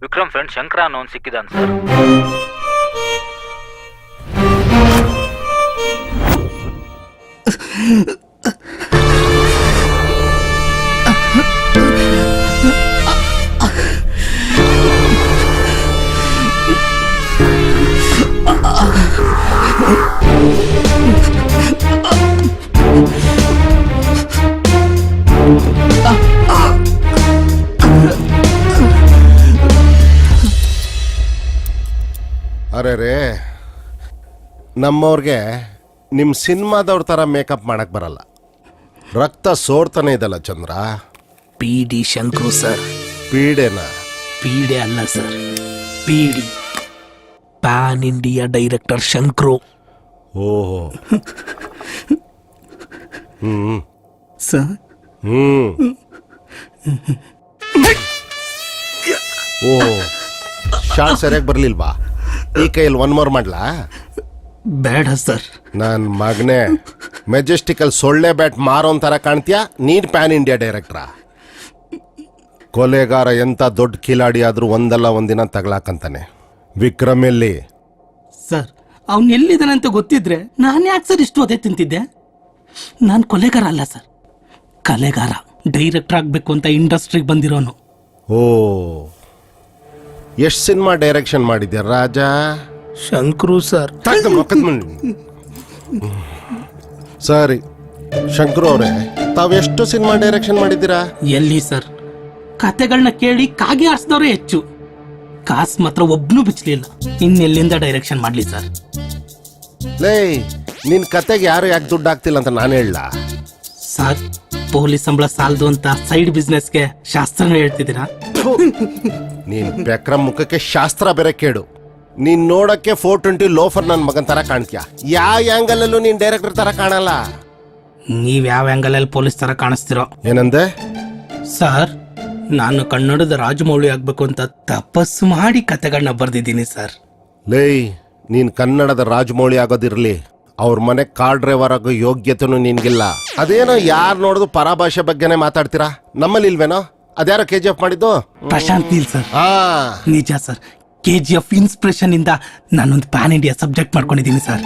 Vikram friend Shankara ಅನ್ನೋನ್ ಸಿಕ್ಕಿದಾನ್ sir. ಅರೆ ರೇ, ನಮ್ಮವ್ರಿಗೆ ನಿಮ್ಮ ಸಿನಿಮಾದವ್ರ ಥರ ಮೇಕಪ್ ಮಾಡಕ್ಕೆ ಬರಲ್ಲ. ರಕ್ತ ಸೋರ್ತಾನೆ ಇದಲ್ಲ ಚಂದ್ರ. PD Shankru sir. ಪೀಡೆನಾ? ಪೀಡೆ ಅಲ್ಲ sir, PD. Pan India director Shankru. ಓಹೋ. ಸರ್. ಓಹೋ, ಶಾರ್ಟ್ ಸರಿಯಾಗಿ ಬರಲಿಲ್ವಾ? ಈ ಕೈಯಲ್ಲಿ ಒನ್ ಮೋರ್ ಮಾಡ್ಲಾ? ಬೇಡ ಸರ್. ನನ್ನ ಮಗನೇ, ಮೆಜೆಸ್ಟಿಕಲ್ ಸೊಳ್ಳೆ ಬ್ಯಾಟ್ ಮಾರೋನ್ ಥರ ಕಾಣ್ತೀಯಾ? ನೀನ್ ಪ್ಯಾನ್ ಇಂಡಿಯಾ ಡೈರೆಕ್ಟ್ರಾ? ಕೊಲೆಗಾರ ಎಂಥ ದೊಡ್ಡ ಕಿಲಾಡಿ ಆದರೂ ಒಂದಲ್ಲ ಒಂದಿನ ತಗಲಾಕಂತಾನೆ. ವಿಕ್ರಮ್ ಎಲ್ಲಿ? ಸರ್, ಅವನು ಎಲ್ಲಿದ್ದಾನೆ ಅಂತ ಗೊತ್ತಿದ್ರೆ ನಾನು ಯಾಕೆ ಸರ್ ಇಷ್ಟು ಅದೇ ತಿಂತಿದ್ದೆ? ನಾನು ಕೊಲೆಗಾರ ಅಲ್ಲ ಸರ್, ಕಲೆಗಾರ. ಡೈರೆಕ್ಟರ್ ಆಗಬೇಕು ಅಂತ ಇಂಡಸ್ಟ್ರಿಗೆ ಬಂದಿರೋನು. ಓ, ಎಷ್ಟು ಸಿನಿಮಾ ಡೈರೆಕ್ಷನ್ ಮಾಡಿದ್ಯಾ ರಾಜ? ಶಂಕ್ರು ಸರ್. ಸರಿ ಶಂಕರು ಅವರೇ, ತಾವೆಷ್ಟು ಸಿನಿಮಾ ಡೈರೆಕ್ಷನ್ ಮಾಡಿದ್ದೀರಾ? ಎಲ್ಲಿ ಸರ್, ಕತೆಗಳನ್ನ ಕೇಳಿ ಕಾಗೆ ಆರಿಸಿದವರೇ ಹೆಚ್ಚು. ಕಾಸು ಮಾತ್ರ ಒಬ್ನು ಬಿಚ್ಚಲಿಲ್ಲ. ಇನ್ನೆಲ್ಲಿಂದ ಡೈರೆಕ್ಷನ್ ಮಾಡ್ಲಿ ಸರ್? ಲೇ, ನಿನ್ ಕತೆಗೆ ಯಾರು ಯಾಕೆ ದುಡ್ಡು ಆಗ್ತಿಲ್ಲ ಅಂತ ನಾನು ಹೇಳ ಸರ್? ಪೊಲೀಸ್ ಸಂಬಳ ಸಾಲದು ಅಂತ ಸೈಡ್ ಬಿಸ್ನೆಸ್ಗೆ ಶಾಸ್ತ್ರನ ಹೇಳ್ತಿದ್ದೀರಾ? ನೀನ್ ಬೆಕ್ರಮ್ ಮುಖಕ್ಕೆ ಶಾಸ್ತ್ರ ಬೇರೆ ಕೇಡು. ನೀನ್ ನೋಡಕ್ಕೆ 420 ಲೋಫರ್ ನನ್ನ ಮಗನ್ ತರ ಕಾಣ್ತೀಯ. ಯಾವ ಆಂಗಲ್ ಅಲ್ಲೂ ನೀನ್ ಡೈರೆಕ್ಟರ್ ತರ ಕಾಣಲ್ಲ. ನೀವ್ ಯಾವ ಆಂಗಲ್ ಅಲ್ಲಿ ಪೊಲೀಸ್ ತರ ಕಾಣಿಸ್ತಿರೋ? ಏನಂದೆ ಸರ್, ನಾನು ಕನ್ನಡದ ರಾಜಮೌಳಿ ಆಗ್ಬೇಕು ಅಂತ ತಪಸ್ಸು ಮಾಡಿ ಕತೆಗಳನ್ನ ಬರ್ದಿದ್ದೀನಿ ಸರ್. ಲೇ, ನೀನ್ ಕನ್ನಡದ ರಾಜಮೌಳಿ ಆಗೋದಿರ್ಲಿ, ಅವ್ರ ಮನೆ ಕಾರ್ ಡ್ರೈವರ್ ಆಗೋ ಯೋಗ್ಯತೆನೂ ನಿನ್ಗಿಲ್ಲ. ಅದೇನೋ ಯಾರು ನೋಡಿದ್ರು ಪರಭಾಷೆ ಬಗ್ಗೆನೇ ಮಾತಾಡ್ತೀರಾ. ನಮ್ಮಲ್ಲಿ ಇಲ್ವೇನೋ? ಅದ್ಯಾರೋ KGF ಮಾಡಿದ್ದು? ಪ್ರಶಾಂತ್ ನೀಲ್ ಸರ್. ಆ ನಿಜ ಸರ್, KGF ಇನ್ಸ್ಪಿರೇಷನ್ ಇಂದ ನಾನೊಂದು ಪ್ಯಾನ್ ಇಂಡಿಯಾ ಸಬ್ಜೆಕ್ಟ್ ಮಾಡ್ಕೊಂಡಿದ್ದೀನಿ ಸರ್.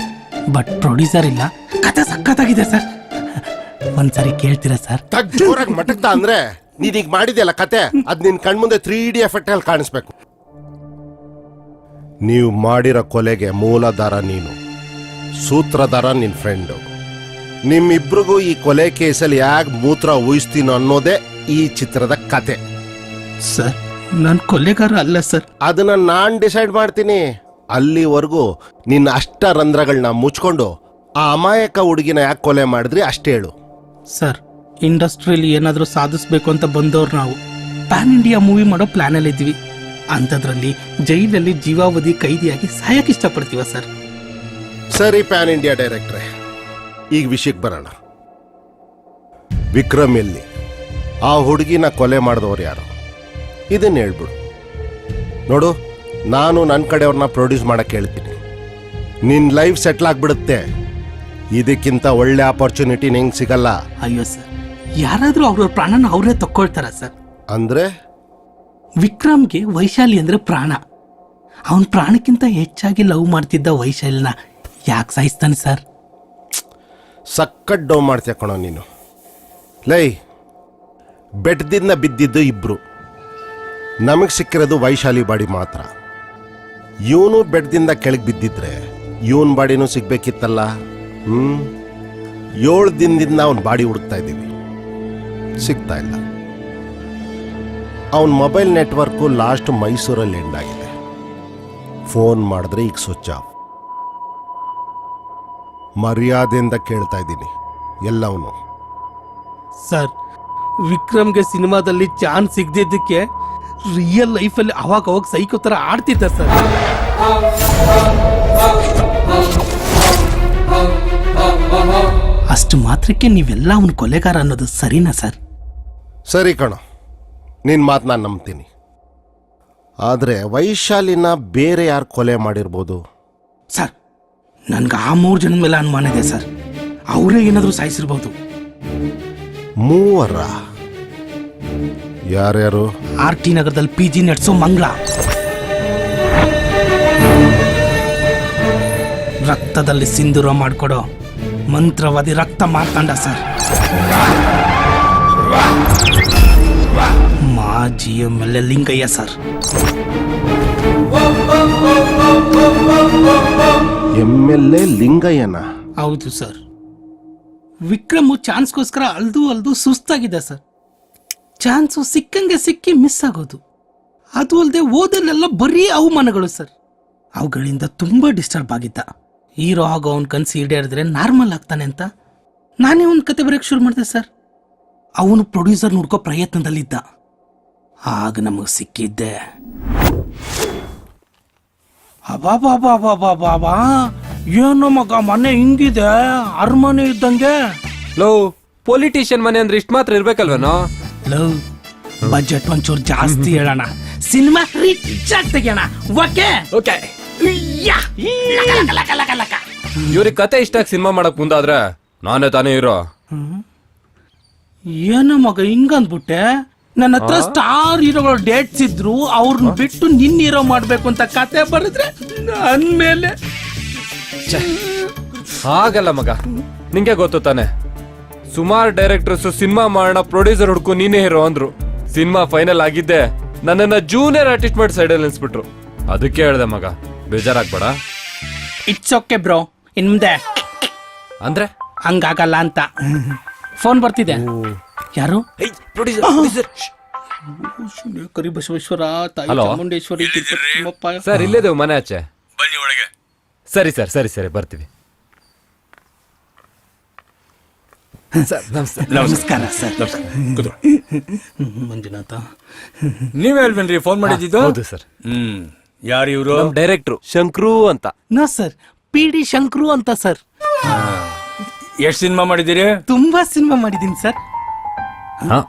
ಬಟ್ ಪ್ರೊಡ್ಯೂಸರ್ ಇಲ್ಲ. ಕತೆ ಸಖತ್ತಾಗಿದೆ ಸರ್, ಒಂದ್ಸರಿ ಕೇಳ್ತೀರಾ ಸರ್? ಜೋರಾಗಿ ಮಟಕ್ತಾ ಅಂದ್ರೆ ನೀನೀಗ ಮಾಡಿದ್ಯಲ್ಲ ಕತೆ, ಅದ್ ನಿನ್ ಕಣ್ಮುಂದೆ 3D ಎಫೆಕ್ಟ್ ಅಲ್ಲಿ ಕಾಣಿಸ್ಬೇಕು. ನೀವು ಮಾಡಿರೋ ಕೊಲೆಗೆ ಮೂಲಧಾರ ನೀನು, ಸೂತ್ರಧಾರ ನಿನ್ ಫ್ರೆಂಡು. ನಿಮ್ಮಿಬ್ರಿಗೂ ಈ ಕೊಲೆ ಕೇಸಲ್ಲಿ ಯಾಕೆ ಮೂತ್ರ ಊಹಿಸ್ತೀನೋ ಅನ್ನೋದೇ ಈ ಚಿತ್ರದ ಕತೆ. ಸರ್, ನಾನು ಕೊಲೆಗಾರ ಅಲ್ಲ ಸರ್. ಅದನ್ನ ನಾನ್ ಡಿಸೈಡ್ ಮಾಡ್ತೀನಿ. ಅಲ್ಲಿವರೆಗೂ ನಿನ್ನ ಅಷ್ಟ ರಂಧ್ರಗಳನ್ನ ಮುಚ್ಕೊಂಡು ಆ ಅಮಾಯಕ ಹುಡುಗಿನ ಯಾಕೆ ಕೊಲೆ ಮಾಡಿದ್ರಿ ಅಷ್ಟೇ ಹೇಳು. ಸರ್, ಇಂಡಸ್ಟ್ರಿಯಲ್ಲಿ ಏನಾದರೂ ಸಾಧಿಸ್ಬೇಕು ಅಂತ ಬಂದವ್ರು ನಾವು. ಪ್ಯಾನ್ ಇಂಡಿಯಾ ಮೂವಿ ಮಾಡೋ ಪ್ಲಾನ್ ಅಲ್ಲಿ ಇದ್ವಿ. ಅಂಥದ್ರಲ್ಲಿ ಜೈಲಲ್ಲಿ ಜೀವಾವಧಿ ಕೈದಿಯಾಗಿ ಸಾಯಕ್ಕೆ ಇಷ್ಟಪಡ್ತೀವ ಸರ್? ಸರಿ ಪ್ಯಾನ್ ಇಂಡಿಯಾ ಡೈರೆಕ್ಟ್ರೆ, ಈಗ ವಿಷಯಕ್ಕೆ ಬರೋಣ. ವಿಕ್ರಮ್ ಎಲ್ಲಿ? ಆ ಹುಡುಗಿನ ಕೊಲೆ ಮಾಡಿದವ್ರು ಯಾರು? ಇದನ್ನ ಹೇಳ್ಬಿಡು. ನೋಡು, ನಾನು ನನ್ನ ಕಡೆಯವ್ರನ್ನ ಪ್ರೊಡ್ಯೂಸ್ ಮಾಡಕ್ಕೆ ಹೇಳ್ತೀನಿ. ನಿನ್ನ ಲೈಫ್ ಸೆಟ್ಲ್ ಆಗ್ಬಿಡುತ್ತೆ. ಇದಕ್ಕಿಂತ ಒಳ್ಳೆ ಆಪರ್ಚುನಿಟಿ ನಿಂಗೆ ಸಿಗಲ್ಲ. ಅಯ್ಯೋ ಸರ್, ಯಾರಾದರೂ ಅವ್ರವ್ರ ಪ್ರಾಣನ ಅವರೇ ತಕ್ಕೊಳ್ತಾರ ಸರ್? ಅಂದ್ರೆ ವಿಕ್ರಮ್ಗೆ ವೈಶಾಲಿ ಅಂದ್ರೆ ಪ್ರಾಣ. ಅವನ ಪ್ರಾಣಕ್ಕಿಂತ ಹೆಚ್ಚಾಗಿ ಲವ್ ಮಾಡ್ತಿದ್ದ ವೈಶಾಲಿನ ಯಾಕೆ ಸಾಯಿಸ್ತಾನೆ ಸರ್? ಸಕ್ಕತ್ ಡೌ ಮಾಡ್ತೀಯ ಕಣೋ ನೀನು. ಲೈ, ಬೆಟ್ಟದಿಂದ ಬಿದ್ದಿದ್ದು ಇಬ್ರು, ನಮಗೆ ಸಿಕ್ಕಿರೋದು ವೈಶಾಲಿ ಬಾಡಿ ಮಾತ್ರ. ಇವನು ಬೆಟ್ಟದಿಂದ ಕೆಳಗೆ ಬಿದ್ದಿದ್ರೆ ಇವನ್ ಬಾಡಿನೂ ಸಿಗ್ಬೇಕಿತ್ತಲ್ಲ. 7 ದಿನದಿಂದ ಅವನ ಬಾಡಿ ಹುಡುಕ್ತಾ ಇದ್ದೀವಿ, ಸಿಗ್ತಾ ಇಲ್ಲ. ಅವನ ಮೊಬೈಲ್ ನೆಟ್ವರ್ಕು ಲಾಸ್ಟ್ ಮೈಸೂರಲ್ಲಿ ಎಂಡ್ ಆಗಿದೆ. ಫೋನ್ ಮಾಡಿದ್ರೆ ಈಗ ಸ್ವಿಚ್ ಆಫ್. ಮರ್ಯಾದೆಯಿಂದ ಕೇಳ್ತಾ ಇದ್ದೀನಿ ಎಲ್ಲವನು. ಸರ್, ವಿಕ್ರಮ್ಗೆ ಸಿನಿಮಾದಲ್ಲಿ ಚಾನ್ಸ್ ಸಿಗದಿದ್ದಕ್ಕೆ ರಿಯಲ್ ಲೈಫಲ್ಲಿ ಅವಾಗ ಸೈಕೋ ಥರ ಆಡ್ತಿದ್ದ ಸರ್. ಅಷ್ಟು ಮಾತ್ರಕ್ಕೆ ನೀವೆಲ್ಲ ಅವನ ಕೊಲೆಗಾರ ಅನ್ನೋದು ಸರಿನಾ ಸರ್? ಸರಿ ಕಣೋ, ನಿನ್ನ ಮಾತು ನಾನು ನಂಬ್ತೀನಿ. ಆದರೆ ವೈಶಾಲಿನ ಬೇರೆ ಯಾರು ಕೊಲೆ ಮಾಡಿರ್ಬೋದು? ಸರ್, ನನ್ಗೆ ಆ 3 ಜನ ಮೇಲೆ ಅನುಮಾನ ಇದೆ ಸರ್. ಅವರೇ ಏನಾದರೂ ಸಾಯಿಸಿರ್ಬೋದು. 3? ಯಾರ್ಯಾರು? ಆರ್ ಟಿ ನಗರದಲ್ಲಿ ಪಿ ಜಿ ನಡೆಸೋ ಮಂಗಳ, ರಕ್ತದಲ್ಲಿ ಸಿಂಧೂರ ಮಾಡ್ಕೊಡೋ ಮಂತ್ರವಾದಿ ರಕ್ತ ಮಾರ್ತಾಂಡ ಸರ್, ಮಾಜಿ ಎಮ್ಎಲ್ಎ ಲಿಂಗಯ್ಯ ಸರ್, MLA ಲಿಂಗಯ್ಯನ? ಹೌದು ಸರ್. ವಿಕ್ರಮ್ ಚಾನ್ಸ್ಗೋಸ್ಕರ ಅಲ್ದು ಸುಸ್ತಾಗಿದೆ ಸರ್. ಚಾನ್ಸು ಸಿಕ್ಕಂಗೆ ಸಿಕ್ಕಿ ಮಿಸ್ ಆಗೋದು, ಅದು ಅಲ್ಲದೆ ಓದಲ್ಲೆಲ್ಲ ಬರೀ ಅವಮಾನಗಳು ಸರ್. ಅವುಗಳಿಂದ ತುಂಬಾ ಡಿಸ್ಟರ್ಬ್ ಆಗಿದ್ದ. ಹೀರೋ ಆಗೋ ಅವನ ಕನಸು ಈಡೇರಿದ್ರೆ ನಾರ್ಮಲ್ ಆಗ್ತಾನೆ ಅಂತ ನಾನೇ ಒಂದು ಕತೆ ಬರೆಯಕ್ಕೆ ಶುರು ಮಾಡಿದೆ ಸರ್. ಅವನು ಪ್ರೊಡ್ಯೂಸರ್ ನೋಡ್ಕೋ ಪ್ರಯತ್ನದಲ್ಲಿದ್ದ. ಆಗ ನಮಗೆ ಸಿಕ್ಕಿದ್ದೆ ಅಬಾಬಾಬಾಬಾಬಾಬಾ, ಏನೋ ಮಗ ಮನೆ ಹಿಂಗಿದೆ, ಅರಮನೆ ಇದ್ದಂಗೆ. ಲೋ, ಪೊಲಿಟಿಷಿಯನ್ ಮನೆ ಅಂದ್ರೆ ಇಷ್ಟ ಮಾತ್ರ ಇರ್ಬೇಕಲ್ವೇನೋ? ಲವ್, ಬಜೆಟ್ ಒಂಚೂರು ಜಾಸ್ತಿ ಹೇಳೋಣ, ಸಿನಿಮಾ ರಿಚ್ ಆಗಿ ತೆಗಿಯೋಣ. Okay okay. ಇವ್ರಿಗೆ ಕತೆ ಇಷ್ಟ ಸಿನಿಮಾ ಮಾಡಕ್ ಮುಂದಾದ್ರೆ ನಾನೇ ತಾನೇ ಇರೋ. ಏನೋ ಮಗ ಹಿಂಗಂದ್ಬಿಟ್ಟೆ. ನನ್ನ ಹತ್ರ ಸ್ಟಾರ್ ಹೀರೋಗಳು ಡೇಟ್ಸ್ ಇದ್ರು, ಅವ್ರನ್ನ ಬಿಟ್ಟು ನಿನ್ನ ಹೀರೋ ಮಾಡ್ಬೇಕು ಅಂತ ಕತೆ ಬರೆದ್ರೆ ಅಂದ್ಮೇಲೆ ಹಾಗಲ್ಲ ಮಗ, ನಿಂಗೆ ಗೊತ್ತು ತಾನೆ, ಸುಮಾರು ಡೈರೆಕ್ಟರ್ಸ್ ಸಿನಿಮಾ ಮಾಡೋಣ ಪ್ರೊಡ್ಯೂಸರ್ ಹುಡ್ಕು ನೀನೇ ಹೀರೋ ಅಂದ್ರು. ಸಿನಿಮಾ ಫೈನಲ್ ಆಗಿದ್ದೆ ನನ್ನನ್ನ ಜೂನಿಯರ್ ಆರ್ಟಿಸ್ಟ್ ಮಾಡಿ ಸೈಡಲ್ಲಿ ನಿಲ್ಸ್ಬಿಟ್ರು. ಅದಕ್ಕೆ ಹೇಳ್ದೆ ಮಗ, ಬೇಜಾರಾಗ್ಬೇಡ. ಇಟ್ಸ್ ಓಕೆ ಬ್ರೋ, ಇನ್ ಮುಂದೆ ಅಂದ್ರೆ ಹಂಗಾಗಲ್ಲ ಅಂತ. ಫೋನ್ ಬರ್ತಿದೆ. ಯಾರು? ಕರಿ ಬಸವೇಶ್ವರ, ತಾಯಿ Hello? ಚಾಮುಂಡೇಶ್ವರಿ, ತಿಮ್ಮಪ್ಪ. ಸರ್ ಇಲ್ಲೇದೇವು ಮನೆ ಆಚೆ. ಬನ್ನಿ ಒಳಗೆ. ಸರಿ ಸರ್, ಸರಿ ಸರಿ ಬರ್ತೀವಿ. ಸರ್ ನಮಸ್ತೆ. ನಮಸ್ಕಾರ ಸರ್. ಮಂಜುನಾಥ, ನೀವೇ ಅಲ್ವೇನ್ರಿ ಫೋನ್ ಮಾಡಿದ್ದು? ಹೌದು ಸರ್. ಯಾರು ಇವರು? ನಮ್ ಡೈರೆಕ್ಟ್ರು ಶಂಕ್ರು ಅಂತ. ನಾ ಸರ್, ಪಿ ಡಿ ಶಂಕ್ರು ಅಂತ ಸರ್. ಎಷ್ಟು ಸಿನಿಮಾ ಮಾಡಿದ್ದೀರಿ? ತುಂಬಾ ಸಿನಿಮಾ ಮಾಡಿದೀನಿ ಸರ್.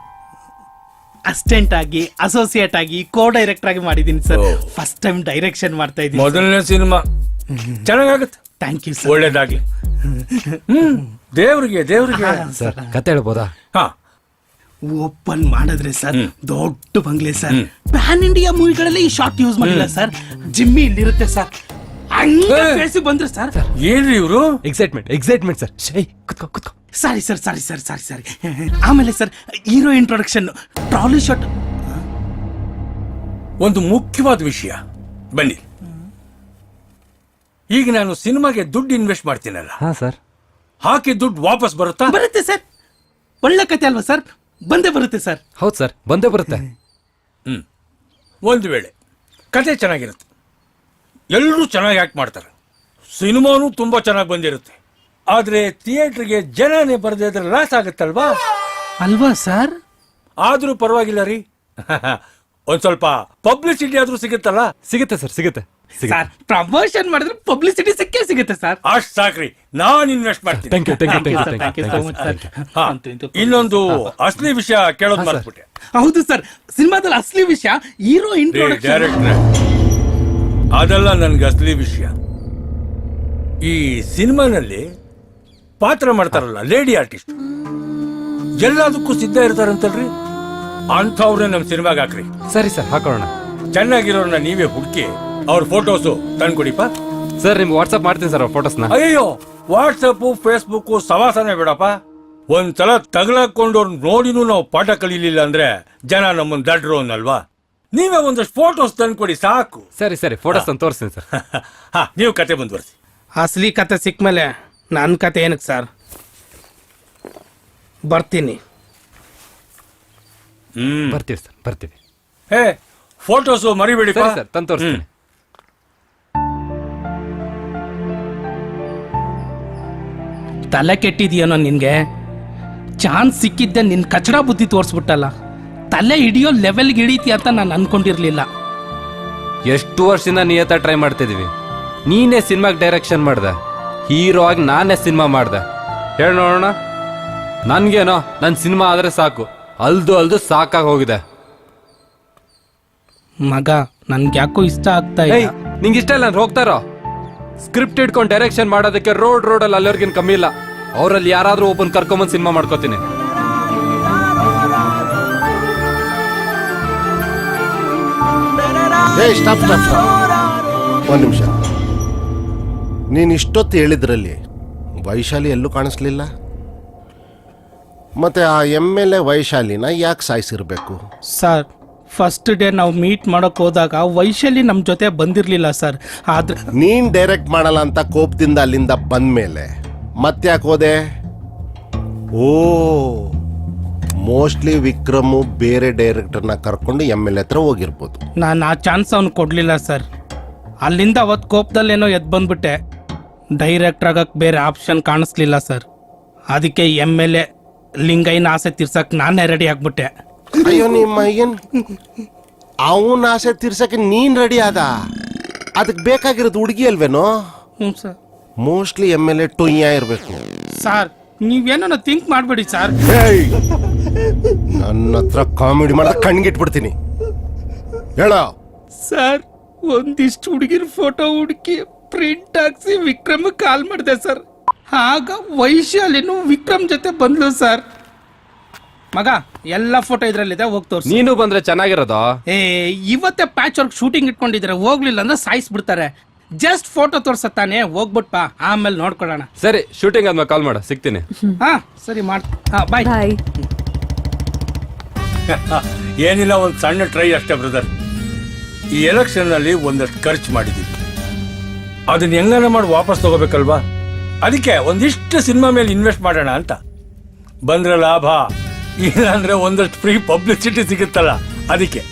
ಅಸಿಸ್ಟೆಂಟ್ ಆಗಿ, ಅಸೋಸಿಯೇಟ್ ಆಗಿ, ಕೋ ಡೈರೆಕ್ಟರ್ ಆಗಿ ಮಾಡಿದೀನಿ ಸರ್. ಫಸ್ಟ್ ಟೈಮ್ ಡೈರೆಕ್ಷನ್ ಮಾಡ್ತಾ ಇದ್ದೀನಿ. ಮೊದಲನೇ ಸಿನಿಮಾ ಚೆನ್ನಾಗಾಗತ್ತೆ. Thank you sir. ಒಳ್ಳೇದಾಗ್ಲಿ. ದೇವ್ರಿಗೆ ಸರ್ ಕತೆ ಹೇಳ್ಬೋದಾ? ಹಾ, ಓಪನ್ ಮಾಡಿದ್ರೆ ಸರ್ ದೊಡ್ಡ ಬಂಗ್ಲೆ ಸರ್. ಪ್ಯಾನ್ ಇಂಡಿಯಾ ಮೂವಿಗಳಲ್ಲಿ ಈ ಶಾರ್ಟ್ ಯೂಸ್ ಮಾಡಿಲ್ಲ ಸರ್. ಜಿಮ್ಮಿ ಇಲ್ಲಿರುತ್ತೆ ಸರ್. ಹಂಗೆ ಬಂದ್ರೆ ಸರ್. ಏನ್ರಿ ಇವರು? Excitement sir. ಕುತ್ಕೋ. Sorry sir, sorry. ಆಮೇಲೆ sir, hero introduction, trolley shot. ಒಂದು ಮುಖ್ಯವಾದ ವಿಷಯ, ಬನ್ನಿ. ಈಗ ನಾನು ಸಿನಿಮಾಗೆ ದುಡ್ಡು ಇನ್ವೆಸ್ಟ್ ಮಾಡ್ತೀನಲ್ಲ, ಹಾ ಸರ್, ಹಾಕಿ ದುಡ್ಡು ವಾಪಸ್ ಬರುತ್ತಾ? ಬರುತ್ತೆ ಸರ್. ಒಳ್ಳೆ ಕತೆ ಅಲ್ವಾ ಸರ್? ಬಂದೇ ಬರುತ್ತೆ ಸರ್. ಹೌದು ಸರ್, ಬಂದೇ ಬರುತ್ತೆ. ಒಂದು ವೇಳೆ ಕತೆ ಚೆನ್ನಾಗಿರುತ್ತೆ, ಎಲ್ಲರೂ ಚೆನ್ನಾಗಿ ಆಕ್ಟ್ ಮಾಡ್ತಾರೆ, ಸಿನಿಮಾನು ತುಂಬಾ ಚೆನ್ನಾಗಿ ಬಂದಿರುತ್ತೆ, ಆದ್ರೆ ಥಿಯೇಟರ್ಗೆ ಜನನೇ ಬರದಿದ್ರೆ ಲಾಸ್ ಆಗುತ್ತಲ್ವಾ? ಅಲ್ವಾ ಸರ್? ಆದ್ರೂ ಪರವಾಗಿಲ್ಲ ರೀ. ಒಂದ್ ಸ್ವಲ್ಪ ಪಬ್ಲಿಸಿಟಿ ಆದ್ರೂ ಸಿಗುತ್ತಲ್ಲ? ಸಿಗುತ್ತೆ ಸರ್, ಸಿಗುತ್ತೆ. ಸರ್, ಪ್ರಮೋಷನ್ ಮಾಡಿದ್ರೆ ಪಬ್ಲಿಸಿಟಿ ಸಿಕ್ಕೇ ಸಿಗುತ್ತೆ ಸರ್. ಅಷ್ಟ್ ಸಾಕ್ರಿ, ನಾನ್ ಇನ್ವೆಸ್ಟ್ ಮಾಡ್ತೀನಿ. Thank you so much, sir. ಹಾ, ಇನ್ನೊಂದು ಅಸಲಿ ವಿಷಯ ಕೇಳೋದು ಮರ್ತ್ಬಿಟ್ಟೆ. ಹೌದು ಸರ್, ಸಿನಿಮಾದಲ್ಲಿ ಅಸಲಿ ವಿಷಯ ಹೀರೋ ಇಂಟ್ರೊಡಕ್ಷನ್. ಡೈರೆಕ್ಟ್ರೆ, ಅದೆಲ್ಲ ನನ್ಗೆ ಅಸಲಿ ವಿಷಯ. ಈ ಸಿನಿಮಾನಲ್ಲಿ ಪಾತ್ರ ಮಾಡ್ತಾರಲ್ಲ ಲೇಡಿ ಆರ್ಟಿಸ್ಟ್, ಎಲ್ಲದಕ್ಕೂ ಸಿದ್ಧ ಇರ್ತಾರಂತಲ್ರಿ, ಅಂಥವ್ರನ್ನ ನಮ್ ಸಿನಿಮಾಗೆ ಹಾಕ್ರಿ. ಸರಿ ಸರ್, ಹಾಕೋಣ. ಚೆನ್ನಾಗಿರೋರ್ನ ನೀವೇ ಹುಡುಕಿ ಅವ್ರ ಫೋಟೋಸು ತಂದ್ಕೊಡಿಪ್ಪ. ಸರ್ ನಿಮ್ಗೆ ವಾಟ್ಸ್ಆಪ್ ಮಾಡ್ತೀನಿ ಸರ್ ಅವ್ರ ಫೋಟೋಸ್ನ. ಅಯ್ಯೋ, ವಾಟ್ಸಪ್ ಫೇಸ್ಬುಕ್ ಸವಾಸನೆ ಬೇಡಪ್ಪ. ಒಂದ್ಸಲ ತಗಲಾಕೊಂಡು ನೋಡಿನೂ ನಾವು ಪಾಠ ಕಲೀಲಿಲ್ಲ ಅಂದ್ರೆ ಜನ ನಮ್ಮನ್ನ ದಡ್ರು ಅನ್ನಲ್ವಾ? ನೀವೇ ಒಂದಷ್ಟು ಫೋಟೋಸ್ ತಂದ್ಕೊಡಿ ಸಾಕು. ಸರಿ ಫೋಟೋಸ್ ತಂದು ತೋರಿಸ್ತೀನಿ ಸರ್. ಹಾ, ನೀವು ಕತೆ ಮುಂದುವರಿಸಿ. ಅಸಲಿ ಕತೆ ಸಿಕ್ಮೇಲೆ ನನ್ನ ಕತೆ ಏನಕ್ಕೆ ಸರ್? ಬರ್ತೀನಿ. ಬರ್ತೀವಿ ಸರ್, ಬರ್ತೀವಿ. ಹೇ, ಫೋಟೋಸು ಮರಿಬೇಡಿಪ್ಪ. ಸರಿ ಸರ್, ತಂದು ತೋರಿಸ್ತೀನಿ. ತಲೆ ಕೆಟ್ಟಿದೆಯೇನೋ ನಿನ್ಗೆ? ಚಾನ್ಸ್ ಸಿಕ್ಕಿದ್ದೆ ನಿನ್ ಕಚಡ ಬುದ್ಧಿ ತೋರಿಸ್ಬಿಟ್ಟಲ್ಲ. ತಲೆ ಹಿಡಿಯೋ ಲೆವೆಲ್ಗೆ ಹಿಡಿತಿ ಅಂತ ನಾನು ಅನ್ಕೊಂಡಿರ್ಲಿಲ್ಲ. ಎಷ್ಟು ವರ್ಷದಿಂದ ನಿಯತ ಟ್ರೈ ಮಾಡ್ತಿದೀವಿ. ನೀನೇ ಸಿನಿಮಾಗೆ ಡೈರೆಕ್ಷನ್ ಮಾಡ್ದೆ, ಹೀರೋ ಆಗಿ ನಾನೇ ಸಿನಿಮಾ ಮಾಡ್ದೆ. ಹೇಳಿ ನೋಡೋಣ. ನನ್ಗೇನೋ ನನ್ನ ಸಿನಿಮಾ ಆದ್ರೆ ಸಾಕು, ಅಲ್ದು ಸಾಕಾಗಿ ಹೋಗಿದೆ. ಮಗ, ನನ್ಗೆ ಯಾಕೋ ಇಷ್ಟ ಆಗ್ತಾ ಏಯ್, ಇಲ್ಲ. ನಿಂಗೆ ಇಷ್ಟ ಇಲ್ಲ ಅಂದ್ರೆ ಹೋಗ್ತಾರೋ? ಸ್ಕ್ರಿಪ್ಟ್ ಇಟ್ಕೊಂಡು ಡೈರೆಕ್ಷನ್ ಮಾಡೋದಕ್ಕೆ ರೋಡಲ್ಲಿ ಅಲ್ಲಿವರೆಗಿನ ಕಮ್ಮಿ ಇಲ್ಲ. ಅವರಲ್ಲಿ ಯಾರಾದ್ರೂ ಒಬ್ಬನ್ ಕರ್ಕೊಂಬಂದ್ ಸಿನಿಮಾ ಮಾಡ್ಕೋತೀನಿ. ಸ್ಟಾಪ್ ಸ್ಟಾಪ್ ಸ್ಟಾಪ್ ಒಂದು ನಿಮಿಷ. ನೀನು ಇಷ್ಟೊತ್ತು ಹೇಳಿದ್ರಲ್ಲಿ ವೈಶಾಲಿ ಎಲ್ಲೂ ಕಾಣಿಸ್ಲಿಲ್ಲ. ಮತ್ತೆ ಆ MLA ವೈಶಾಲಿನ ಯಾಕೆ ಸಾಯಿಸಿರ್ಬೇಕು? ಸರ್ ಫಸ್ಟ್ ಡೇ ನಾವು ಮೀಟ್ ಮಾಡೋಕೆ ಹೋದಾಗ ವೈಶಾಲಿ ನಮ್ಮ ಜೊತೆ ಬಂದಿರಲಿಲ್ಲ ಸರ್. ಆದ್ರೆ ನೀನ್ ಡೈರೆಕ್ಟ್ ಮಾಡಲ್ಲ ಅಂತ ಕೋಪದಿಂದ ಅಲ್ಲಿಂದ ಬಂದ್ಮೇಲೆ ಮತ್ತ್ಯಾಕೆ ಹೋದೆ? ಓ, ಮೋಸ್ಟ್ಲಿ ವಿಕ್ರಮು ಬೇರೆ ಡೈರೆಕ್ಟರ್ನ ಕರ್ಕೊಂಡು MLA ಹತ್ರ ಹೋಗಿರ್ಬೋದು. ನಾನು ಆ ಚಾನ್ಸ್ ಅವ್ನು ಕೊಡಲಿಲ್ಲ ಸರ್. ಅಲ್ಲಿಂದ ಅವತ್ತು ಕೋಪದಲ್ಲೇನೋ ಎದ್ದು ಬಂದ್ಬಿಟ್ಟೆ. ಡೈರೆಕ್ಟರ್ ಆಗಕ್ಕೆ ಬೇರೆ ಆಪ್ಷನ್ ಕಾಣಿಸ್ಲಿಲ್ಲ ಸರ್. ಅದಕ್ಕೆ MLA ಲಿಂಗೈನ ಆಸೆ ತೀರ್ಸಕ್ಕೆ ನಾನೇ ರೆಡಿ ಆಗ್ಬಿಟ್ಟೆ. ಅಯ್ಯೋ ನಿಮ್ಮ ಏನ್ ಅವನ ಆಸೆ ತೀರ್ಸಕ್ಕೆ ನೀನ್ ರೆಡಿ ಆದ? ಅದಕ್ಕೆ ಬೇಕಾಗಿರೋದು ಹುಡುಗಿ ಅಲ್ವೇನೋ? ಹ್ಞೂ ಸರ್. ಮೋಸ್ಟ್ಲಿ MLA ಟೊಯ್ಯ ಇರಬೇಕು. ಸರ್ ನೀವೇನೋ ಥಿಂಕ್ ಮಾಡಬೇಡಿ ಸರ್. ನನ್ನ ಹತ್ರ ಕಾಮಿಡಿ ಮಾಡ ಕಣ್ಗಿಟ್ಬಿಡ್ತೀನಿ. ಹೇಳ ಸರ್ ಒಂದಿಷ್ಟು ಹುಡುಗಿರ ಫೋಟೋ ಹುಡುಕಿ ಪ್ರಿಂಟ್ ಹಾಕ್ಸಿ ವಿಕ್ರಮ್ ಕಾಲ್ ಮಾಡಿದೆ ಸರ್. ಆಗ ವೈಶಾಲಿನು ವಿಕ್ರಮ್ ಜೊತೆ ಬಂದ್ಲು ಸರ್. ಮಗ ಎಲ್ಲ ಫೋಟೋ ಇದ್ರಲ್ಲಿದೆ, ಹೋಗಿ ತೋರಿಸಿ. ನೀನು ಬಂದ್ರೆ ಚೆನ್ನಾಗಿರೋದು. ಇವತ್ತೇ ಪ್ಯಾಚ್ ವರ್ಕ್ ಶೂಟಿಂಗ್ ಇಟ್ಕೊಂಡಿದ್ರೆ ಹೋಗ್ಲಿಲ್ಲ ಅಂದ್ರೆ ಸಾಯಿಸ್ಬಿಡ್ತಾರೆ. ಜಸ್ಟ್ ಫೋಟೋ ತೋರ್ಸತ್ತಾನೆ, ಹೋಗ್ಬಿಟ್ಪ ಆಮೇಲೆ ನೋಡ್ಕೊಳ್ಳೋಣ. ಸರಿ, ಶೂಟಿಂಗ್ ಆದ್ಮೇಲೆ ಕಾಲ್ ಮಾಡ, ಸಿಗ್ತೀನಿ. ಹಾ ಸರಿ ಬಾಯ್. ಬಾಯ್. ಏನಿಲ್ಲ, ಒಂದು ಸಣ್ಣ ಟ್ರೈ ಅಷ್ಟೇ ಬ್ರದರ್. ಈ ಎಲೆಕ್ಷನ್ನಲ್ಲಿ ಒಂದಷ್ಟು ಖರ್ಚು ಮಾಡಿದ್ದೀವಿ, ಅದನ್ನ ಹೆಂಗನ ಮಾಡಿ ವಾಪಸ್ ತಗೋಬೇಕಲ್ವಾ? ಅದಕ್ಕೆ ಒಂದಿಷ್ಟು ಸಿನಿಮಾ ಮೇಲೆ ಇನ್ವೆಸ್ಟ್ ಮಾಡೋಣ ಅಂತ. ಬಂದ್ರೆ ಲಾಭ, ಇಲ್ಲ ಅಂದ್ರೆ ಒಂದಷ್ಟು ಫ್ರೀ ಪಬ್ಲಿಸಿಟಿ ಸಿಗುತ್ತಲ್ಲ, ಅದಕ್ಕೆ.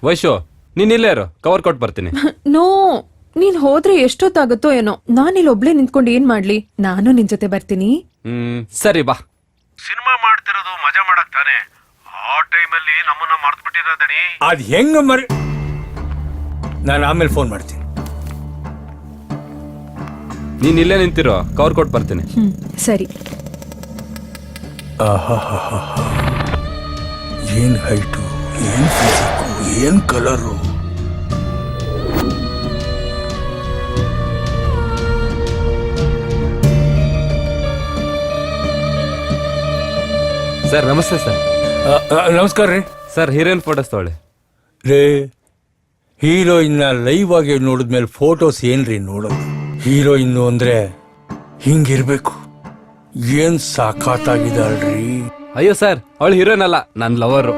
ವೈಶು, ನೀನ್ ಇಲ್ಲೇ ಇರು, ಕವರ್ ಕೊಟ್ಟು ಬರ್ತೀನಿ. ನೋ, ನೀನ್ ಹೋದ್ರೆ ಎಷ್ಟೊತ್ತಾಗುತ್ತೋ ಏನೋ. ನಾನಿಲ್ಲಿ ಒಬ್ಳೆ ನಿಂತ್ಕೊಂಡು ಏನ್ ಮಾಡ್ಲಿ? ನಾನು ನಿನ್ ಜೊತೆ ಬರ್ತೀನಿ. ಸರಿ ಬಾ. ಸಿನಿಮಾ ಮಾಡ್ತಿರೋದು ಮಜಾ ಮಾಡಕ್ ತಾನೆ, ಆ ಟೈಮಲ್ಲಿ ನಮ್ಮನ್ನ ಮರ್ತು ಬಿಟ್ಟಿರೋದನಿ. ಅದ್ ಹೆಂಗ ಮರಿ, ನಾನು ಆಮೇಲೆ ಫೋನ್ ಮಾಡ್ತೀನಿ. ನೀನ್ ಇಲ್ಲೇ ನಿಂತಿರೋ, ಕವರ್ ಕೊಟ್ಟು ಬರ್ತೀನಿ. ಸರಿ. ಏನ್ ಹೈಟು, ಏನ್ ಫಿಸಿಕ್ಕು, ಏನ್ ಕಲರು. ಸರ್ ನಮಸ್ತೆ ಸರ್. ನಮಸ್ಕಾರ ರೀ. ಸರ್ ಹೀರೋಯಿನ್ ಫೋಟೋಸ್ ತೊಗೊಳ್ಳಿ. ರೇ, ಹೀರೋಯಿನ್ನ ಲೈವ್ ಆಗಿ ನೋಡಿದ್ಮೇಲೆ ಫೋಟೋಸ್ ಏನ್ರಿ ನೋಡೋದು? ಹೀರೋಯಿನ್ನು ಅಂದ್ರೆ ಹಿಂಗಿರ್ಬೇಕು. ಏನ್ ಸಾಕಾಗಿದ್ದಾಳ್ರಿ. ಅಯ್ಯೋ ಸರ್, ಅವಳು ಹೀರೋಯಿನ್ ಅಲ್ಲ, ನನ್ ಲವರು.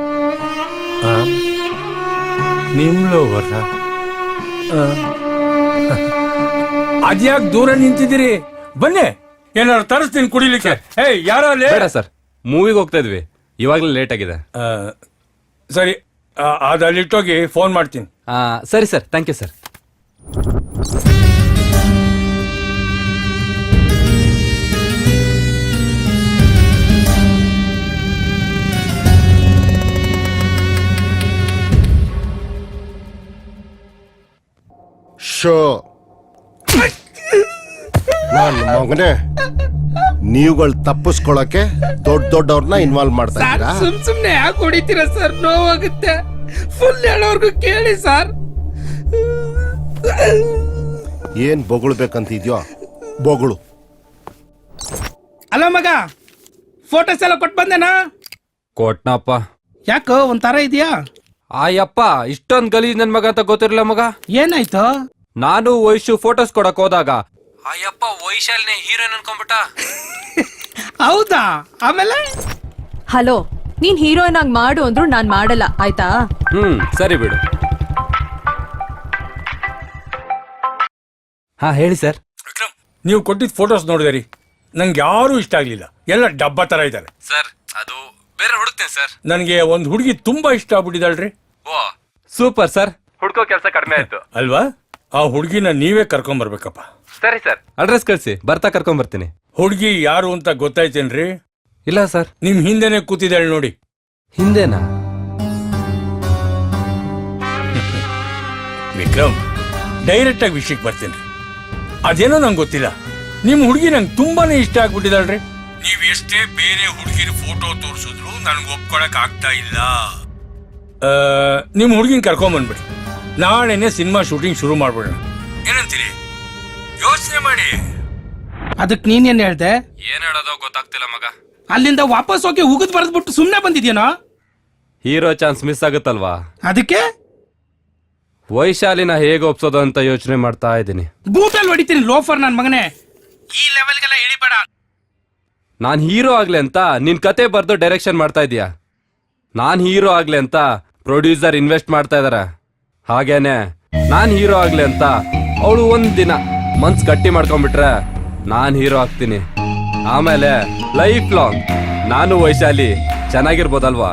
ನಿಮ್ ಲವರ್? ಅದ್ಯಾಕ್ ದೂರ ನಿಂತಿದ್ದೀರಿ? ಬನ್ನಿ, ಏನಾದ್ರು ತರಿಸ್ತೀನಿ ಕುಡಿಲಿಕ್ಕೆ. ಯಾರೋ ಬೇಡ ಸರ್, ಮೂವಿಗೆ ಹೋಗ್ತಾ ಇದ್ವಿ, ಇವಾಗ್ಲೇ ಲೇಟ್ ಆಗಿದೆ. ಸರಿ, ಅದಲ್ಲಿಟ್ಟೋಗಿ ಫೋನ್ ಮಾಡ್ತೀನಿ. ಸರಿ ಸರ್, ಥ್ಯಾಂಕ್ ಯು ಸರ್. ಶೋ ನನ್ನ ಮಗನೇ, ನೀವುಗಳು ತಪ್ಪಿಸ್ಕೊಳಕ್ಕೆ ದೊಡ್ಡವ್ರನ್ನ ಇನ್ವಾಲ್ವ್ ಮಾಡ್ತಾ ಇದ್ದೀರಾ? ಸುಮ್ನೆ ಯಾಕೆ ಹೊಡಿತೀರಾ ಸರ್? ನೋವಾಗುತ್ತೆ. ಫುಲ್ ಹೇಳೋರ್ಗು ಕೇಳಿ ಸರ್. ಏನ್ ಬೊಗಳ್ಬೇಕಂತಿದ್ಯೋ ಬೊಗಳು. ಅಲ್ಲ ಮಗ, ಫೋಟೋಸ್ ಎಲ್ಲ ಕೊಟ್ಟು ಬಂದೇನಾ? ಕೊಟ್ನಪ್ಪ. ಯಾಕೋ ಒಂಥರ ಇದೆಯಾ? ಆಯಪ್ಪ, ಇಷ್ಟೊಂದ್ ಗಲೀಜ್ ನನ್ ಮಗ ಅಂತ ಗೊತ್ತಿರಲಿಲ್ಲ ಮಗ. ಏನಾಯ್ತು? ನಾನು ವೈಶು ಫೋಟೋಸ್ ಕೊಡಕ್ ಹೋದಾಗ ಅಯ್ಯಪ್ಪ ವೈಶಾಲಿನೇ ಹೀರೋಯಿನ್ ಅನ್ಕೊಂಡ್ಬಿಟ್ಟ. ಹೌದಾ? ಆಮೇಲೆ ಹಲೋ, ನೀನ್ ಹೀರೋಯಿನ್ ಆಗಿ ಮಾಡು ಅಂದ್ರು ನಾನ್ ಮಾಡಲ್ಲ, ಆಯ್ತಾ? ಸರಿ ಬಿಡು. ಹಾ ಹೇಳಿ ಸರ್. ವಿಕ್ರಮ್, ನೀವು ಕೊಟ್ಟಿದ್ದ ಫೋಟೋಸ್ ನೋಡಿದೆ ರೀ, ನಂಗೆ ಯಾರೂ ಇಷ್ಟ ಆಗ್ಲಿಲ್ಲ. ಎಲ್ಲ ಡಬ್ಬ ತರ ಇದ್ದಾರೆ. ಸರ್ ಅದು ಬೇರೆ ಹುಡುಕ್ತೇನೆ ಸರ್. ನನಗೆ ಒಂದು ಹುಡುಗಿ ತುಂಬಾ ಇಷ್ಟ ಆಗ್ಬಿಟ್ಟಿದ್ದಾಳ್ರಿ. ಓ ಸೂಪರ್ ಸರ್, ಹುಡ್ಕೋ ಕೆಲಸ ಕಡಿಮೆ ಆಯ್ತು ಅಲ್ವಾ? ಆ ಹುಡುಗಿನ ನೀವೇ ಕರ್ಕೊಂಡ್ ಬರ್ಬೇಕಪ್ಪ. ಸರಿ ಸರ್, ಅಡ್ರೆಸ್ ಕಳಿಸಿ, ಬರ್ತಾ ಕರ್ಕೊಂಡ್ ಬರ್ತೀನಿ. ಹುಡುಗಿ ಯಾರು ಅಂತ ಗೊತ್ತಾಯ್ತೇನ್ರಿ? ಇಲ್ಲ ಸರ್. ನಿಮ್ ಹಿಂದೆನೆ ಕೂತಿದ್ದಾಳೆ ನೋಡಿ. ಹಿಂದೆನಾ? ವಿಕ್ರಮ್, ಡೈರೆಕ್ಟ್ ಆಗಿ ವಿಷಯಕ್ಕೆ ಬರ್ತೀನಿ. ಅದೇನೋ ನಂಗೆ ಗೊತ್ತಿಲ್ಲ, ನಿಮ್ ಹುಡುಗಿ ನಂಗೆ ತುಂಬಾನೇ ಇಷ್ಟ ಆಗ್ಬಿಟ್ಟಿದಾಳ್ರಿ. ನೀವ್ ಎಷ್ಟೇ ಬೇರೆ ಹುಡುಗಿರ ಫೋಟೋ ತೋರಿಸಿದ್ರು ನನ್ಗೆ ಒಪ್ಕೊಳಕ್ ಆಗ್ತಾ ಇಲ್ಲ. ನಿಮ್ ಹುಡುಗಿನ ಕರ್ಕೊಂಡ್ ಬಂದ್ಬಿಡಿ, ನಾಳೆನೆ ಸಿನಿಮಾ ಶೂಟಿಂಗ್ ಶುರು ಮಾಡ್ಬಿಡೋಣ. ಏನಂತೀರಿ? ಯೋಚನೆ ಮಾಡಿ. ಅದಕ್ಕೆ ನೀನೇನ್ ಹೇಳ್ದೆ? ಏನ್ ಹೇಳೋದೋ ಗೊತ್ತಾಗ್ತಿಲ್ಲ ಮಗ. ಅಲ್ಲಿಂದ ವಾಪಸ್ ಹೋಗಿ ಉಗಿದ್ ಬರೆದ್ಬಿಟ್ಟು ಸುಮ್ನೆ ಬಂದಿದ್ಯೇನೋ? ಹೀರೋ ಚಾನ್ಸ್ ಮಿಸ್ ಆಗುತ್ತಲ್ವಾ? ಅದಕ್ಕೆ ವೈಶಾಲಿನ ಹೇಗೆ ಒಪ್ಸೋದು ಅಂತ ಯೋಚನೆ ಮಾಡ್ತಾ ಇದ್ದೀನಿ. ಬೂಟಲ್ಲಿ ಹೊಡಿತೀನಿ ಲೋಫರ್ ನನ್ನ ಮಗನೇ. ಈ ಲೆವೆಲ್ಗೆಲ್ಲ ಇಳಿಬೇಡ. ನಾನು ಹೀರೋ ಆಗ್ಲಿ ಅಂತ ನಿನ್ ಕತೆ ಬರ್ದು ಡೈರೆಕ್ಷನ್ ಮಾಡ್ತಾ ಇದೀಯ. ನಾನ್ ಹೀರೋ ಆಗ್ಲಿ ಅಂತ ಪ್ರೊಡ್ಯೂಸರ್ ಇನ್ವೆಸ್ಟ್ ಮಾಡ್ತಾ ಇದಾರೆ. ಹಾಗೇನೆ ನಾನ್ ಹೀರೋ ಆಗ್ಲಿ ಅಂತ ಅವಳು ಒಂದ್ ದಿನ ಮನ್ಸ್ ಗಟ್ಟಿ ಮಾಡ್ಕೊಂಡ್ಬಿಟ್ರೆ ನಾನ್ ಹೀರೋ ಆಗ್ತೀನಿ. ಆಮೇಲೆ ಲೈಫ್ ಲಾಂಗ್ ನಾನು ವೈಶಾಲಿ ಚೆನ್ನಾಗಿರ್ಬೋದಲ್ವಾ?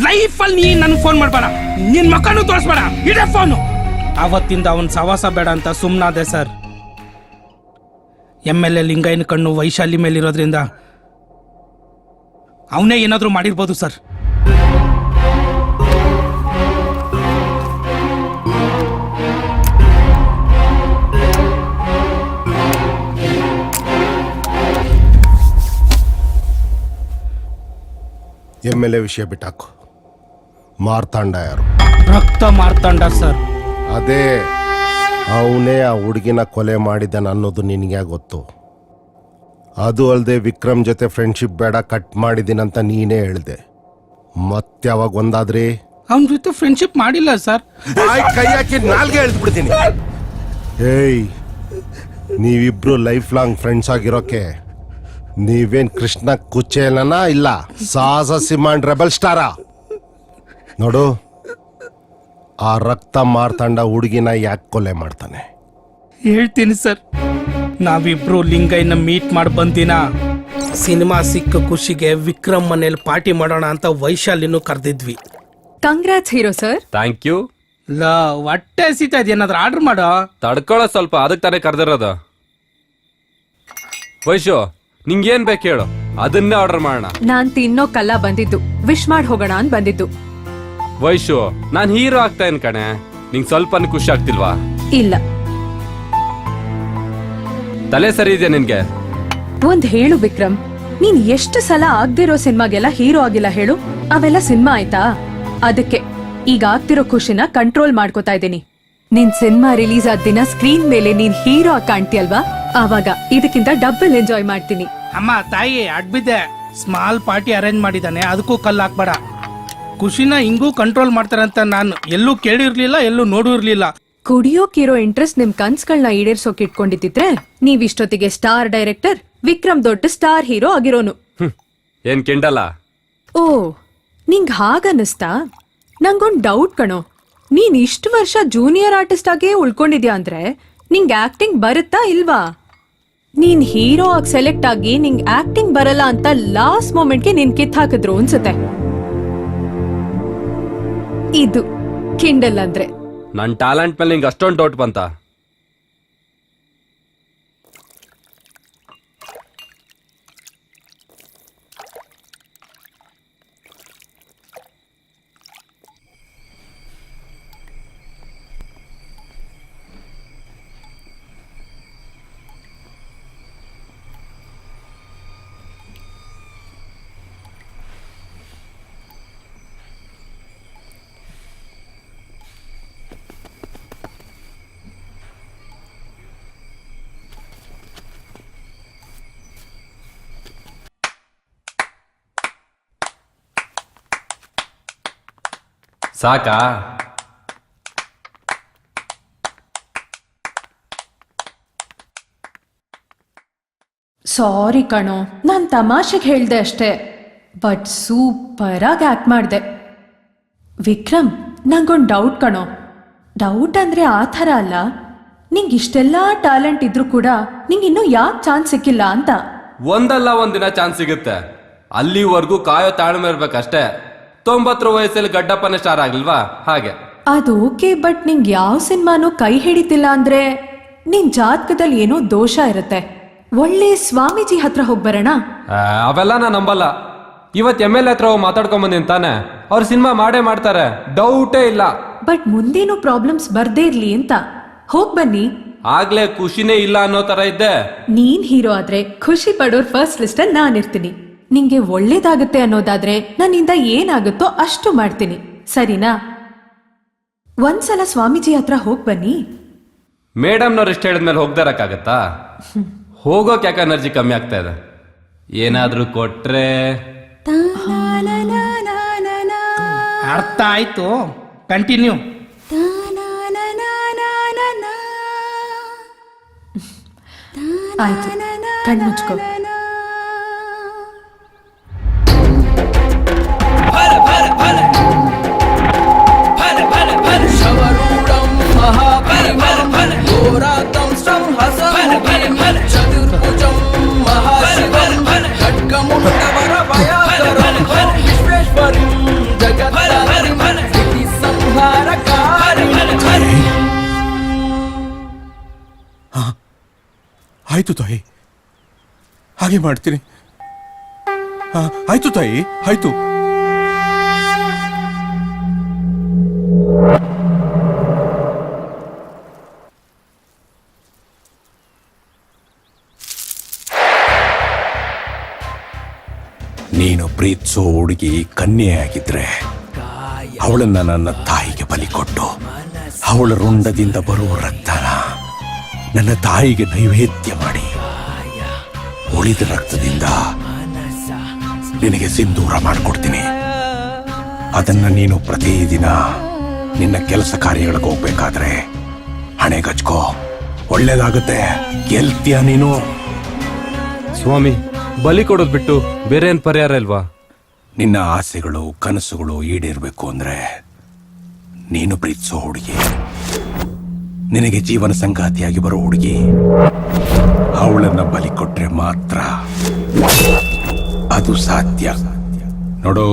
ಲೈಫಲ್ಲಿ ನೀನ್ ನನ್ ಫೋನ್ ಮಾಡ್ಬೇಡ, ನಿನ್ ಮಕ್ಕನು ತೋರಿಸ್ಬೇಡ, ಇಡೇ ಫೋನು. ಅವತ್ತಿಂದ ಅವನ್ ಸವಾಸ ಬೇಡ ಅಂತ ಸುಮ್ನಾದೆ ಸರ್. MLA ಲಿಂಗಯ್ಯನ ಕಣ್ಣು ವೈಶಾಲಿ ಮೇಲಿರೋದ್ರಿಂದ ಅವನೇ ಏನಾದ್ರೂ ಮಾಡಿರ್ಬೋದು ಸರ್. MLA ವಿಷಯ ಬಿಟ್ಟಾಕು. ಮಾರ್ತಾಂಡ ಯಾರು? ರಕ್ತ ಮಾರ್ತಾಂಡ ಸರ್. ಅದೇ ಅವನೇ ಆ ಹುಡುಗಿನ ಕೊಲೆ ಮಾಡಿದ್ದಾನೆ ಅನ್ನೋದು ನಿನಗೆ ಗೊತ್ತು. ಅದು ಅಲ್ಲದೆ ವಿಕ್ರಮ್ ಜೊತೆ ಫ್ರೆಂಡ್ಶಿಪ್ ಬೇಡ, ಕಟ್ ಮಾಡಿದ್ದೀನಂತ ನೀನೇ ಹೇಳ್ದೆ. ಮತ್ತೆ ಅವಾಗ ಒಂದಾದ್ರಿ? ಅವನ ಜೊತೆ ಫ್ರೆಂಡ್ಶಿಪ್ ಮಾಡಿಲ್ಲ ಸರ್. ಕೈ ಹಾಕಿ ನಾಲ್ಗೆ ಎಳ್ದ್ಬಿಡ್ತೀನಿ. ಏಯ್, ನೀವಿಬ್ರು ಲೈಫ್ ಲಾಂಗ್ ಫ್ರೆಂಡ್ಸ್ ಆಗಿರೋಕೆ ನೀವೇನ್ ಕೃಷ್ಣ ಕುಚೇಲನ ಇಲ್ಲ ಸಾಹಸ ಸಿಂಹನ್ ರೆಬಲ್ ಸ್ಟಾರ? ನೋಡು, ಆ ರಕ್ತ ಮಾರ್ತಾಂಡ ಹುಡುಗಿನ ಯಾಕೆ ಕೊಲೆ ಮಾಡ್ತಾನೆ? ಹೇಳ್ತೀನಿ ಸರ್. ನಾವಿಬ್ರು ಲಿಂಗಯ್ಯನ ಮೀಟ್ ಮಾಡಿ ಬಂದಿನ ಸಿನಿಮಾ ಸಿಕ್ಕ ಖುಷಿಗೆ ವಿಕ್ರಮ್ ಮನೇಲಿ ಪಾರ್ಟಿ ಮಾಡೋಣ ಅಂತ ವೈಶಾಲಿನೂ ಕರೆದಿದ್ವಿ. Congrats hero sir. Thank you. ಹೊಟ್ಟೆ ಹಸಿತಾ ಇದೆ, ಏನಾದ್ರೂ ಆರ್ಡರ್ ಮಾಡೋ. ತಡ್ಕೊಳ್ಳೋ ಸ್ವಲ್ಪ, ಅದಕ್ಕೆ ತಾನೇ ಕರೆದಿರೋದು. ವೈಶು, ನಿಂಗೇನ್ ಬೇಕು ಹೇಳು, ಅದನ್ನೇ ಆರ್ಡರ್ ಮಾಡೋಣ. ನಾನ್ ತಿನ್ನೋಕಲ್ಲ ಬಂದಿದ್ದು, ವಿಶ್ ಮಾಡಿ ಹೋಗೋಣ ಅಂತ ಬಂದಿದ್ದು. ವೈಶು, ನಾನ್ ಹೀರೋ ಆಗ್ತಾ ಇನ್ ಕಣೆ, ನಿಂಗ್ ಸ್ವಲ್ಪ ಖುಷಿ ಆಗ್ತಿಲ್ವಾ? ಇಲ್ಲ. ತಲೆ ಸರಿ ಇದೆಯಾ ನಿನ್ಗೆ? ಒಂದ್ ಹೇಳು ವಿಕ್ರಮ್, ನೀನ್ ಎಷ್ಟು ಸಲ ಆಗ್ದಿರೋ ಸಿನಿಮಾಗೆಲ್ಲ ಹೀರೋ ಆಗಿಲ್ಲ ಹೇಳು? ಅವೆಲ್ಲ ಸಿನಿಮಾ ಆಯ್ತಾ? ಅದಕ್ಕೆ ಈಗ ಆಗ್ತಿರೋ ಖುಷಿನ ಕಂಟ್ರೋಲ್ ಮಾಡ್ಕೋತಾ ಇದ್ದೀನಿ. ನಿನ್ ಸಿನಿಮಾ ರಿಲೀಸ್ ಆದ ದಿನ ಸ್ಕ್ರೀನ್ ಮೇಲೆ ನೀನ್ ಹೀರೋ ಆಗಿ ಕಾಣ್ತೀಯಲ್ವಾ, ಆವಾಗ ಇದಕ್ಕಿಂತ ಡಬಲ್ ಎಂಜಾಯ್ ಮಾಡ್ತೀನಿ. ಅಮ್ಮ ತಾಯಿ ಅಡ್ಬಿದ್ದೆ, ಸ್ಮಾಲ್ ಪಾರ್ಟಿ ಅರೇಂಜ್ ಮಾಡಿದಾನೆ, ಅದಕ್ಕೂ ಕಲ್ಲು ಹಾಕ್ಬೇಡ. ಖುಷಿನ ಹಿಂಗೂ ಕಂಟ್ರೋಲ್ ಮಾಡ್ತಾರೆ ಅಂತ ನಾನು ಎಲ್ಲೂ ಕೇಳಿರ್ಲಿಲ್ಲ, ಎಲ್ಲೂ ನೋಡೂ ಇರ್ಲಿಲ್ಲ. ಕುಡಿಯೋಕಿರೋ ಇಂಟ್ರೆಸ್ಟ್ ನಿಮ್ ಕನ್ಸ್ಗಳನ್ನ ಈಡೇರ್ಸೋಕ್ ಇಟ್ಕೊಂಡಿದ್ರೆ ನೀವ್ ಇಷ್ಟೊತ್ತಿಗೆ ಸ್ಟಾರ್ ಡೈರೆಕ್ಟರ್, ವಿಕ್ರಮ್ ದೊಡ್ಡ ಸ್ಟಾರ್ ಹೀರೋ ಆಗಿರೋನು. ಏನ್ ಕಿಂಡಲ್ಲ? ಓ, ನಿಂಗ್ ಹಾಗನ್ನಿಸ್ತಾ? ನಂಗೊಂದ್ ಡೌಟ್ ಕಣೋ, ನೀನ್ ಇಷ್ಟು ವರ್ಷ ಜೂನಿಯರ್ ಆರ್ಟಿಸ್ಟ್ ಆಗೇ ಉಳ್ಕೊಂಡಿದ್ಯಾ ಅಂದ್ರೆ ನಿಂಗ್ ಆಕ್ಟಿಂಗ್ ಬರುತ್ತಾ ಇಲ್ವಾ? ನೀನ್ ಹೀರೋ ಆಗಿ ಸೆಲೆಕ್ಟ್ ಆಗಿ ನಿಂಗ್ ಆಕ್ಟಿಂಗ್ ಬರಲ್ಲ ಅಂತ ಲಾಸ್ಟ್ ಮೊಮೆಂಟ್ಗೆ ನೀನ್ ಕಿತ್ ಹಾಕಿದ್ರು ಅನ್ಸುತ್ತೆ. ಇದು ಕಿಂಡಲ್ ಅಂದ್ರೆ. ನನ್ ಟ್ಯಾಲೆಂಟ್ ಮೇಲೆ ನಿಂಗೆ ಅಷ್ಟೊಂದು ಡೌಟ್ ಬಂತ? ಸಾಕಾ? ಸಾರಿ ಕಣೋ, ನಾನ್ ತಮಾಷೆಗೆ ಹೇಳ್ದೆ ಅಷ್ಟೇ, ಬಟ್ ಸೂಪರ್ ಆಗಿ ಆಕ್ಟ್ ಮಾಡ್ದೆ. ವಿಕ್ರಮ್, ನಂಗೊಂದು ಡೌಟ್ ಕಣೋ. ಡೌಟ್ ಅಂದ್ರೆ ಆ ಥರ ಅಲ್ಲ, ನಿಂಗೆ ಇಷ್ಟೆಲ್ಲ ಟ್ಯಾಲೆಂಟ್ ಇದ್ರೂ ಕೂಡ ನಿಂಗೆ ಇನ್ನೂ ಯಾಕೆ ಚಾನ್ಸ್ ಸಿಕ್ಕಿಲ್ಲ ಅಂತ. ಒಂದಲ್ಲ ಒಂದಿನ ಚಾನ್ಸ್ ಸಿಗುತ್ತೆ, ಅಲ್ಲಿವರೆಗೂ ಕಾಯೋ ತಾಳ್ಮೆ ಇರ್ಬೇಕಷ್ಟೇ. 90 ವಯಸ್ಸಲ್ಲಿ ಗಡ್ಡಪ್ಪನ ಸ್ಟಾರ್ ಆಗ್ಲಿಲ್ವಾ ಹಾಗೆ. ಅದು ಓಕೆ, ಬಟ್ ನಿಂಗೆ ಯಾವ ಸಿನಿಮಾನು ಕೈ ಹಿಡಿತಿಲ್ಲ ಅಂದ್ರೆ ನಿನ್ ಜಾತಕದಲ್ಲಿ ಏನೋ ದೋಷ ಇರುತ್ತೆ. ಒಳ್ಳೆ ಸ್ವಾಮೀಜಿ ಹತ್ರ ಹೋಗ್ಬರೋಣ? ಅವೆಲ್ಲ ನಾ ನಂಬಲ್ಲ. ಇವತ್ತು MLA ಹತ್ರ ಹೋಗಿ ಮಾತಾಡ್ಕೊಂಡ್ ಬಂದಿನ್ ತಾನೆ, ಅವ್ರ ಸಿನಿಮಾ ಮಾಡೇ ಮಾಡ್ತಾರೆ, ಡೌಟೇ ಇಲ್ಲ. ಬಟ್ ಮುಂದೇನು ಪ್ರಾಬ್ಲಮ್ಸ್ ಬರ್ದೇ ಇರ್ಲಿ ಅಂತ ಹೋಗ್ ಬನ್ನಿ. ಆಗ್ಲೇ ಖುಷಿನೇ ಇಲ್ಲ ಅನ್ನೋ ತರ ಇದ್ದೆ. ನೀನ್ ಹೀರೋ ಆದ್ರೆ ಖುಷಿ ಪಡೋರ್ ಫಸ್ಟ್ ಲಿಸ್ಟ್ ಅಲ್ಲಿ ನಾನಿರ್ತೀನಿ. ನಿಂಗೆ ಒಳ್ಳೇದಾಗುತ್ತೆ ಅನ್ನೋದಾದ್ರೆ ನನ್ನಿಂದ ಏನಾಗುತ್ತೋ ಅಷ್ಟು ಮಾಡ್ತೀನಿ, ಸರಿನಾ? ಒಂದ್ಸಲ ಸ್ವಾಮೀಜಿ ಹತ್ರ ಹೋಗ್ ಬನ್ನಿ. ಮೇಡಮ್ನವ್ರು ಇಷ್ಟ ಹೇಳಿದ್ಮೇಲೆ ಹೋಗ್ದಾರಕ್ಕಾಗತ್ತಾ? ಹೋಗೋಕ್ ಯಾಕೆ ಎನರ್ಜಿ ಕಮ್ಮಿ ಆಗ್ತಾ ಇದೆ? ಏನಾದ್ರೂ ಕೊಟ್ರೆ ಅರ್ಥ ಆಯ್ತು, ಕಂಟಿನ್ಯೂ. ಆಯ್ತು, ಕಣ್ಣು ಮುಚ್ಕೋ. ಆಯ್ತು ತಾಯಿ, ಹಾಗೆ ಮಾಡ್ತೀನಿ. ಆಯ್ತು ತಾಯಿ, ಆಯ್ತು. ನೀನು ಪ್ರೀತಿಸೋ ಹುಡುಗಿ ಕನ್ಯೆಯಾಗಿದ್ರೆ ಅವಳನ್ನ ನನ್ನ ತಾಯಿಗೆ ಬಲಿ ಕೊಟ್ಟು ಅವಳ ರುಂಡದಿಂದ ಬರುವ ರಕ್ತನ ನನ್ನ ತಾಯಿಗೆ ನೈವೇದ್ಯ ಮಾಡಿ ಉಳಿದ ರಕ್ತದಿಂದ ನಿನಗೆ ಸಿಂಧೂರ ಮಾಡಿಕೊಡ್ತೀನಿ. ಅದನ್ನ ನೀನು ಪ್ರತಿದಿನ ನಿನ್ನ ಕೆಲಸ ಕಾರ್ಯಗಳಿಗೆ ಹೋಗ್ಬೇಕಾದ್ರೆ ಹಣೆಗಚ್ಕೋ, ಒಳ್ಳೇದಾಗುತ್ತೆ, ಗೆಲ್ತೀಯ ನೀನು. ಸ್ವಾಮಿ, ಬಲಿ ಕೊಡೋದು ಬಿಟ್ಟು ಬೇರೆ ಏನ್ ಪರಿಹಾರ ಇಲ್ವಾ? ನಿನ್ನ ಆಸೆಗಳು ಕನಸುಗಳು ಈಡೇರ್ಬೇಕು ಅಂದ್ರೆ ನೀನು ಪ್ರೀತಿಸೋ ಹುಡುಗಿ, ನಿನಗೆ ಜೀವನ ಸಂಗಾತಿಯಾಗಿ ಬರೋ ಹುಡುಗಿ, ಅವಳನ್ನ ಬಲಿ ಕೊಟ್ರೆ ಮಾತ್ರ ಅದು ಸಾಧ್ಯ. ನೋಡು,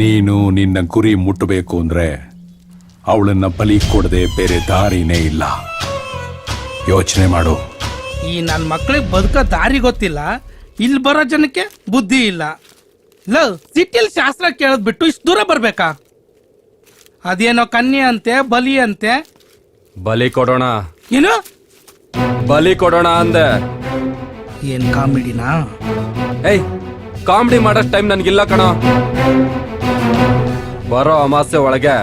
ನೀನು ನಿನ್ನ ಗುರಿ ಮುಟ್ಟಬೇಕು ಅಂದ್ರೆ ಅವಳನ್ನ ಬಲಿ ಕೊಡದೆ ಬೇರೆ ದಾರಿನೇ ಇಲ್ಲ. ಯೋಚನೆ ಮಾಡು. ಈ ನನ್ನ ಮಕ್ಕಳಿಗೆ ಬದುಕೋ ದಾರಿ ಗೊತ್ತಿಲ್ಲ, ಇಲ್ಲಿ ಬರೋ ಜನಕ್ಕೆ ಬುದ್ಧಿ ಇಲ್ಲ. ಸಿಟಿಲ್ ಶಾಸ್ತ್ರ ಕೇಳೋದ್ ಬಿಟ್ಟು ಇಷ್ಟು ದೂರ ಬರ್ಬೇಕಾ? ಅದೇನೋ ಕನ್ಯೆ ಅಂತೆ, ಬಲಿ ಅಂತೆ. ಬಲಿ ಕೊಡೋಣ. ಏನು ಬಲಿ ಕೊಡೋಣ ಅಂದೆ. ಏನ್ ಕಾಮಿಡಿನಾ? ಏಯ್, ಕಾಮಿಡಿ ಮಾಡೋಷ್ಟು ಟೈಮ್ ನನ್ಗಿಲ್ಲ ಕಣೋ. ಬರೋ ಅಮಾಸೆ ಒಳಗೆ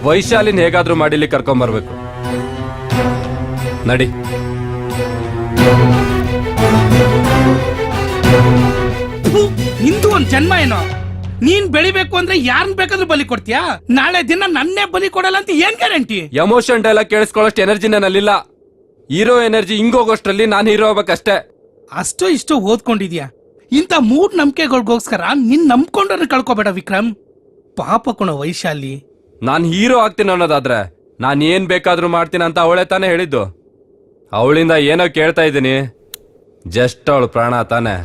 ವೈಶಾಲಿನ ಹೇಗಾದ್ರೂ ಮಾಡಿ ಇಲ್ಲಿ ಕರ್ಕೊಂಬರ್ಬೇಕು. ನಡಿ. ನಿಂದು ಒಂದ್ ಜನ್ಮ ಏನೋ. ನೀನ್ ಬೆಳಿಬೇಕು ಅಂದ್ರೆ ಯಾರನ್ ಬೇಕಾದ್ರೂ ಬಲಿ ಕೊಡ್ತೀಯಾ? ನಾಳೆ ದಿನ ನನ್ನೇ ಬಲಿ ಕೊಡಲ್ಲ ಅಂತ ಏನ್ ಗ್ಯಾರಂಟಿ? ಎಮೋಷನ್ ಡೈಲಾಗ್ ಕೇಳಿಸ್ಕೊಳ್ಳೋಷ್ಟು ಎನರ್ಜಿ ನನ್ನಲ್ಲಿಲ್ಲ. ಹೀರೋ ಎನರ್ಜಿ ಹಿಂಗೋಗೋಷ್ಟ್ರಲ್ಲಿ ನಾನು ಹೀರೋ ಆಗ್ಬೇಕಷ್ಟೇ. ಅಷ್ಟೋ ಇಷ್ಟೋ ಓದ್ಕೊಂಡಿದ್ಯಾ? ಇಂಥ ಮೂಡ್ ನಂಬಿಕೆಗಳಿಗೋಸ್ಕರ ನಿನ್ ನಂಬ್ಕೊಂಡ್ರೆ ಕಳ್ಕೊಬೇಡ ವಿಕ್ರಮ್. ಪಾಪ ಕಣೋ ವೈಶಾಲಿ. ನಾನು ಹೀರೋ ಆಗ್ತೀನಿ ಅನ್ನೋದಾದ್ರೆ ನಾನು ಏನ್ ಬೇಕಾದ್ರೂ ಮಾಡ್ತೀನಿ ಅಂತ ಅವಳೇ ತಾನೇ ಹೇಳಿದ್ದು. ಅವಳಿಂದ ಏನೋ ಕೇಳ್ತಾ ಇದ್ದೀನಿ, ಜಸ್ಟ್ ಅವಳು ಪ್ರಾಣ ತಾನೆ.